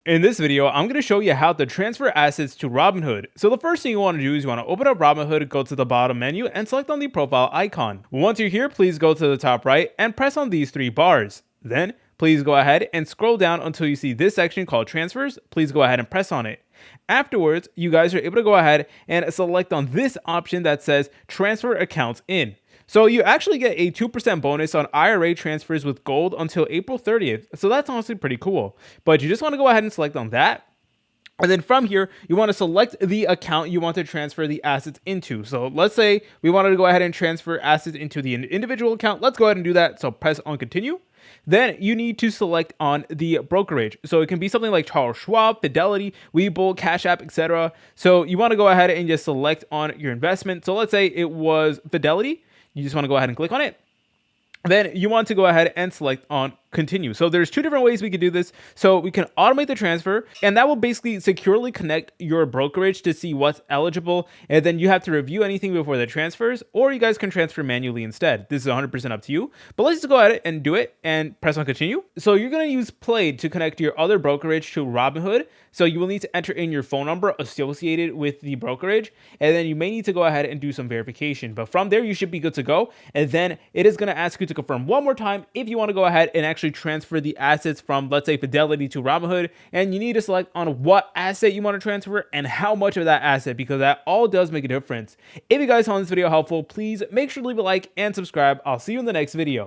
In this video, I'm going to show you how to transfer assets to Robinhood. So the first thing you want to do is you want to open up Robinhood, go to the bottom menu and select on the profile icon. Once you're here, please go to the top right and press on these three bars. Then please go ahead and scroll down until you see this section called transfers. Please go ahead and press on it. Afterwards, you guys are able to go ahead and select on this option that says transfer accounts in. So you actually get a 2% bonus on IRA transfers with gold until April 30th. So that's honestly pretty cool. But you just want to go ahead and select on that. And then from here, you want to select the account you want to transfer the assets into. So let's say we wanted to go ahead and transfer assets into the individual account. Let's go ahead and do that. So press on continue. Then you need to select on the brokerage. So it can be something like Charles Schwab, Fidelity, Webull, Cash App, etc. So you want to go ahead and just select on your investment. So let's say it was Fidelity. You just want to go ahead and click on it. Then you want to go ahead and select on continue. So there's two different ways we can do this. So we can automate the transfer, and that will basically securely connect your brokerage to see what's eligible. And then you have to review anything before the transfers, or you guys can transfer manually instead. This is 100% up to you, but let's just go ahead and do it and press on continue. So you're going to use Plaid to connect your other brokerage to Robinhood. So you will need to enter in your phone number associated with the brokerage, and then you may need to go ahead and do some verification. But from there, you should be good to go. And then it is going to ask you to confirm one more time if you want to go ahead and actually transfer the assets from, let's say, Fidelity to Robinhood. And you need to select on what asset you want to transfer and how much of that asset, because that all does make a difference. If you guys found this video helpful, please make sure to leave a like and subscribe. I'll see you in the next video.